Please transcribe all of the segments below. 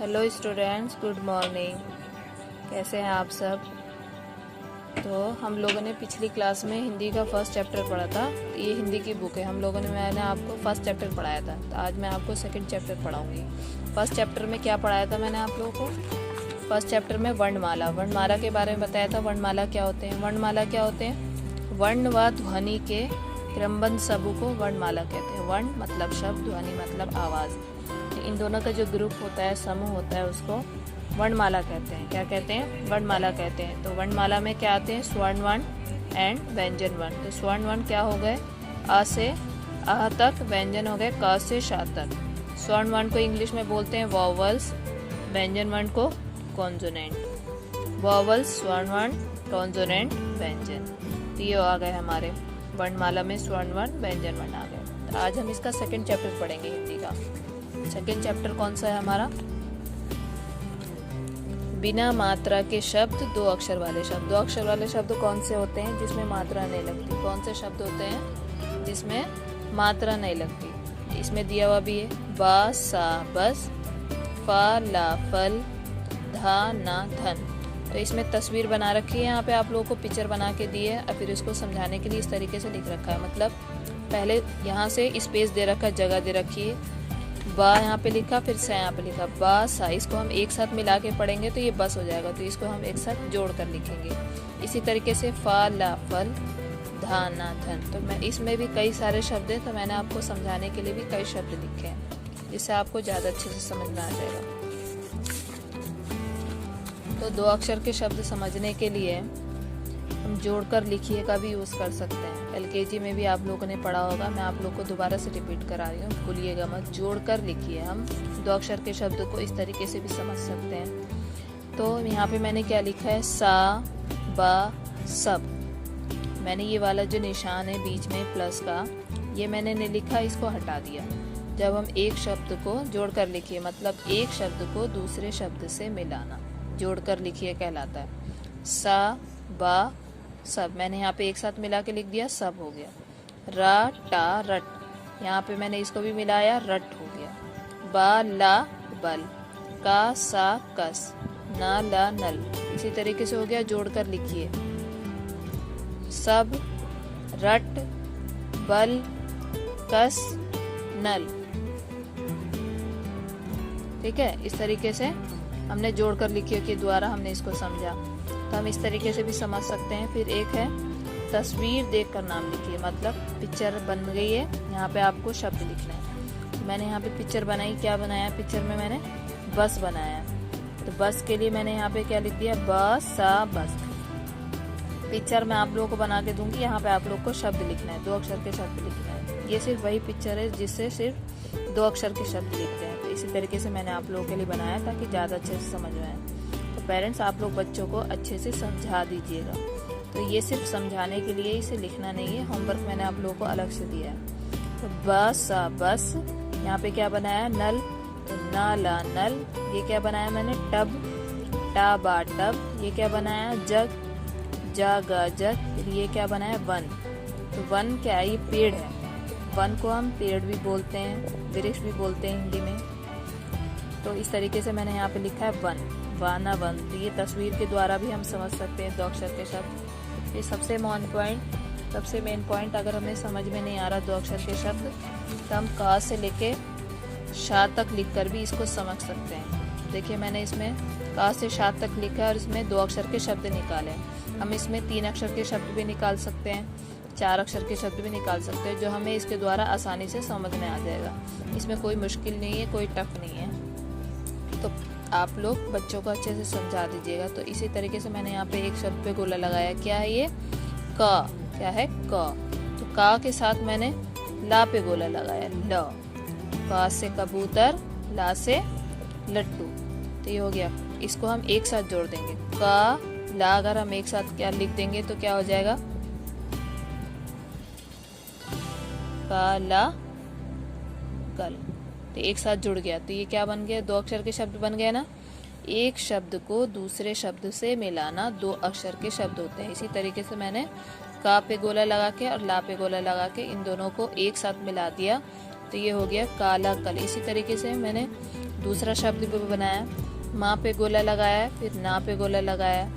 Hello students, good morning. कैसे हैं आप सब? तो हम लोगों ने पिछली क्लास में हिंदी का फर्स्ट चैप्टर पढ़ा था। ये हिंदी की बुक है। मैंने आपको फर्स्ट चैप्टर पढ़ाया था, तो आज मैं आपको सेकंड चैप्टर पढ़ाऊंगी। फर्स्ट चैप्टर में क्या पढ़ाया था मैंने आप लोगों को? फर्स्ट चैप्टर में वर्णमाला के बारे में बताया था। वर्णमाला क्या होते हैं? वर्ण व ध्वनि के क्रमबद्ध समूह को वर्णमाला कहते हैं। वर्ण मतलब शब्द, ध्वनि मतलब आवाज़। इन दोनों का जो ग्रुप होता है, समूह होता है, उसको वर्णमाला कहते हैं। क्या कहते हैं? वर्णमाला कहते हैं। तो वर्णमाला में क्या आते हैं? स्वर्ण वर्ण एंड व्यंजन वर्ण। तो स्वर्ण वर्ण क्या हो गए? अ से अह तक। व्यंजन हो गए क से श तक। स्वर्ण वर्ण को इंग्लिश में बोलते हैं वॉवल्स, व्यंजन वर्ण को कॉन्सोनेंट। वॉवल्स स्वर्ण वर्ण, कॉन्सोनेंट व्यंजन। तो ये आ गए हमारे वर्णमाला में स्वर्ण वर्ण, व्यंजन वर्ण आ गए। तो आज हम इसका सेकंड चैप्टर पढ़ेंगे हिंदी का। सेकेंड चैप्टर कौन सा है हमारा? बिना मात्रा के शब्द, दो अक्षर वाले शब्द। दो अक्षर वाले शब्द कौन से होते हैं? जिसमें मात्रा नहीं लगती। कौन से शब्द होते हैं जिसमें मात्रा नहीं लगती? इसमें दिया हुआ भी है, बा सा बस, फा ला फल, धा ना धन। तो इसमें तस्वीर बना रखी है, यहाँ पे आप लोगों को पिक्चर बना के दी है और फिर इसको समझाने के लिए इस तरीके से लिख रखा है। मतलब पहले यहाँ से स्पेस दे रखा है, जगह दे रखी है। बा यहाँ पे लिखा, फिर सा यहाँ पे लिखा, बा सा। इसको हम एक साथ मिला के पढ़ेंगे तो ये बस हो जाएगा, तो इसको हम एक साथ जोड़ कर लिखेंगे। इसी तरीके से फा ला फल, धा ना धन। तो मैं इसमें भी कई सारे शब्द हैं, तो मैंने आपको समझाने के लिए भी कई शब्द लिखे हैं, जिससे आपको ज़्यादा अच्छे से समझ में आ जाएगा। तो दो अक्षर के शब्द समझने के लिए हम जोड़कर लिखिए का भी यूज़ कर सकते हैं। एलकेजी में भी आप लोगों ने पढ़ा होगा, मैं आप लोगों को दोबारा से रिपीट करा रही हूँ, भूलिएगा मत। जोड़कर लिखिए। हम दो अक्षर के शब्द को इस तरीके से भी समझ सकते हैं। तो यहाँ पे मैंने क्या लिखा है? सा बा सब। मैंने ये वाला जो निशान है बीच में प्लस का, ये मैंने नहीं लिखा, इसको हटा दिया। जब हम एक शब्द को जोड़कर लिखिए, मतलब एक शब्द को दूसरे शब्द से मिलाना, जोड़कर लिखिए कहलाता है। सा बा सब मैंने यहाँ पे एक साथ मिला के लिख दिया, सब हो गया। रा टा रट, यहाँ पे मैंने इसको भी मिलाया, रट हो गया। बा ला बल, का सा कस, ना ला नल। इसी तरीके से हो गया। जोड़कर लिखिए, सब रट बल कस नल। ठीक है, इस तरीके से हमने जोड़कर लिखिए के द्वारा हमने इसको समझा। तो हम इस तरीके से भी समझ सकते हैं। फिर एक है तस्वीर देखकर नाम लिखिए, मतलब पिक्चर बन गई है, यहाँ पे आपको शब्द लिखना है। तो मैंने यहाँ पे पिक्चर बनाई। क्या बनाया? पिक्चर में मैंने बस बनाया। तो बस के लिए मैंने यहाँ पे क्या लिख दिया? बस सा बस। पिक्चर मैं आप लोगों को बना के दूंगी, यहाँ पे आप लोग को शब्द लिखना है, दो अक्षर के शब्द लिखना है। ये सिर्फ वही पिक्चर है जिससे सिर्फ दो अक्षर के शब्द लिखते हैं। तो इसी तरीके से मैंने आप लोगों के लिए बनाया ताकि ज़्यादा अच्छे से समझ में आए। तो पेरेंट्स, आप लोग बच्चों को अच्छे से समझा दीजिएगा। तो ये सिर्फ समझाने के लिए, इसे लिखना नहीं है। होमवर्क मैंने आप लोगों को अलग से दिया है। तो बस सा बस, यहाँ पे क्या बनाया? नल, तो ना ला नल। ये क्या बनाया मैंने? टब, टा बा टब। ये क्या बनाया? जग, जा गा जग। फिर ये क्या बनाया? वन। तो वन क्या है? ये पेड़ है। वन को हम पेड़ भी बोलते हैं, वृक्ष भी बोलते हैं हिंदी में। तो इस तरीके से मैंने यहाँ पे लिखा है वन, वाना वन। तो ये तस्वीर के द्वारा भी हम समझ सकते हैं दो अक्षर के शब्द। ये सबसे मेन पॉइंट अगर हमें समझ में नहीं आ रहा दो अक्षर के शब्द, तो हम का से लेके शा तक लिखकर भी इसको समझ सकते हैं। देखिए, मैंने इसमें का से शा तक लिखा है और इसमें दो अक्षर के शब्द निकाले। हम इसमें तीन अक्षर के शब्द भी निकाल सकते हैं, चार अक्षर के शब्द भी निकाल सकते हैं, जो हमें इसके द्वारा आसानी से समझ में आ जाएगा। इसमें कोई मुश्किल नहीं है, कोई टफ नहीं है। तो आप लोग बच्चों को अच्छे से समझा दीजिएगा। तो इसी तरीके से मैंने यहाँ पे एक शब्द पे गोला लगाया। क्या है ये? क। क्या है? क। तो का के साथ मैंने ला पे गोला लगाया, ल। का से कबूतर, ला से लड्डू। तो ये हो गया। इसको हम एक साथ जोड़ देंगे। का ला अगर हम एक साथ क्या लिख देंगे तो क्या हो जाएगा? का ला कल। तो एक साथ जुड़ गया। तो ये क्या बन गया? दो अक्षर के शब्द बन गया ना। एक शब्द को दूसरे शब्द से मिलाना दो अक्षर के शब्द होते हैं। इसी तरीके से मैंने का पे गोला लगा के और ला पे गोला लगा के इन दोनों को एक साथ मिला दिया, तो ये हो गया काला कल। इसी तरीके से मैंने दूसरा शब्द भी बनाया, माँ पे गोला लगाया, फिर ना पे गोला लगाया।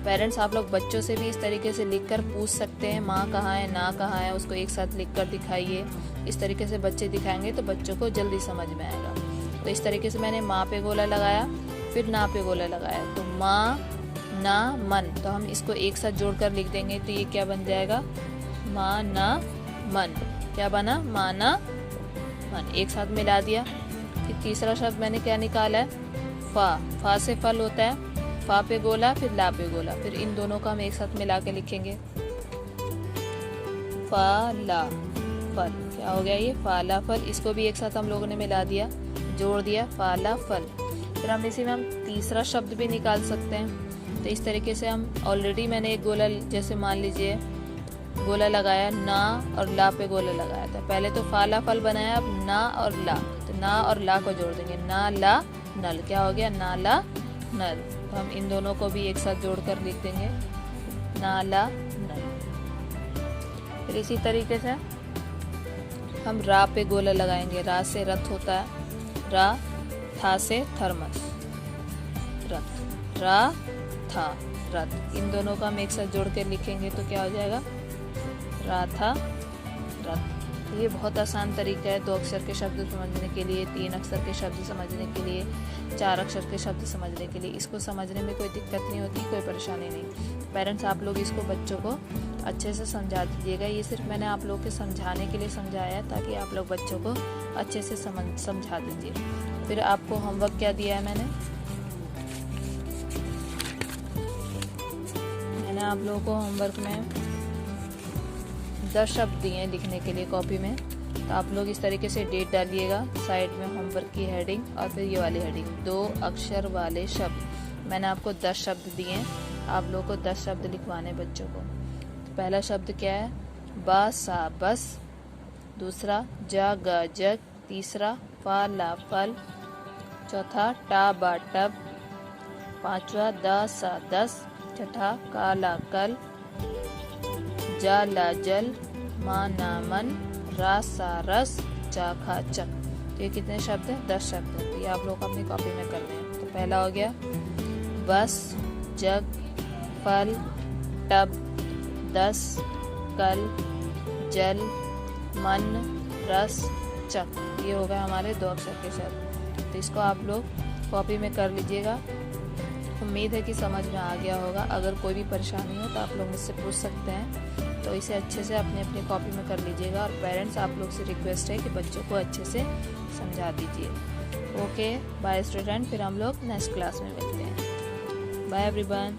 पेरेंट्स आप लोग बच्चों से भी इस तरीके से लिखकर पूछ सकते हैं, माँ कहाँ है, ना कहाँ है, उसको एक साथ लिखकर दिखाइए। इस तरीके से बच्चे दिखाएंगे तो बच्चों को जल्दी समझ में आएगा। तो इस तरीके से मैंने माँ पे गोला लगाया, फिर ना पे गोला लगाया, तो माँ ना मन, तो हम इसको एक साथ जोड़कर लिख देंगे तो ये क्या बन जाएगा, माँ ना मन। क्या बना, माँ ना मन, एक साथ मिला दिया। फिर तीसरा शब्द मैंने क्या निकाला है, फा से फल होता है, फा पे गोला फिर ला पे गोला, फिर इन दोनों का हम एक साथ मिला के लिखेंगे, फा ला फल। क्या हो गया ये, फाला फल। इसको भी एक साथ हम लोगों ने मिला दिया, जोड़ दिया, फाला फल। फिर हम इसी में हम तीसरा शब्द भी निकाल सकते हैं। तो इस तरीके से हम ऑलरेडी मैंने एक गोला, जैसे मान लीजिए गोला लगाया, ना और ला पे गोला लगाया था, पहले तो फाला फल बनाया, अब ना और ला, तो ना और ला को जोड़ देंगे, ना ला नल। क्या हो गया, नाला नल। तो हम इन दोनों को भी एक साथ जोड़कर लिख देंगे, नाला नल। फिर इसी तरीके से हम रा पे गोला लगाएंगे, रा से रथ होता है, रा, था से थर्मस, रथ, रा था रथ। इन दोनों का हम एक साथ जोड़ के लिखेंगे तो क्या हो जाएगा, रा था रथ। ये बहुत आसान तरीका है 2 अक्षर के शब्द समझने के लिए, 3 अक्षर के शब्द समझने के लिए, 4 अक्षर के शब्द समझने के लिए। इसको समझने में कोई दिक्कत नहीं होती, कोई परेशानी नहीं। पेरेंट्स आप लोग इसको बच्चों को अच्छे से समझा दीजिएगा। ये सिर्फ मैंने आप लोग के समझाने के लिए समझाया है, ताकि आप लोग बच्चों को अच्छे से समझा दीजिए। फिर आपको होमवर्क क्या दिया है, मैंने आप लोगों को होमवर्क में 10 शब्द दिए हैं लिखने के लिए कॉपी में। तो आप लोग इस तरीके से डेट डालिएगा, साइड में होमवर्क की हेडिंग और फिर ये वाली हेडिंग, 2 अक्षर वाले शब्द। मैंने आपको 10 शब्द दिए हैं, आप लोग को 10 शब्द लिखवाने बच्चों को। तो पहला शब्द क्या है, बा सा बस, दूसरा जा गा जग, तीसरा फा ला फल, चौथा टा बा टब, पांचवा दा सा दस, छठा का ला कल, जा ला जल, मा ना मन, रा सा रस, चा खा चक। तो ये कितने शब्द हैं, 10 शब्द हैं। तो ये आप लोग अपनी कॉपी में करने हैं। तो पहला हो गया बस, जग, फल, टब, 10, कल, जल, मन, रस, चक। ये हो गए हमारे 2 अक्षर के शब्द। तो इसको आप लोग कॉपी में कर लीजिएगा। उम्मीद है कि समझ में आ गया होगा। अगर कोई भी परेशानी हो तो आप लोग मुझसे पूछ सकते हैं। तो इसे अच्छे से अपनी कॉपी में कर लीजिएगा। और पेरेंट्स आप लोग से रिक्वेस्ट है कि बच्चों को अच्छे से समझा दीजिए। Okay, bye student. फिर हम लोग नेक्स्ट क्लास में मिलते हैं। Bye everyone.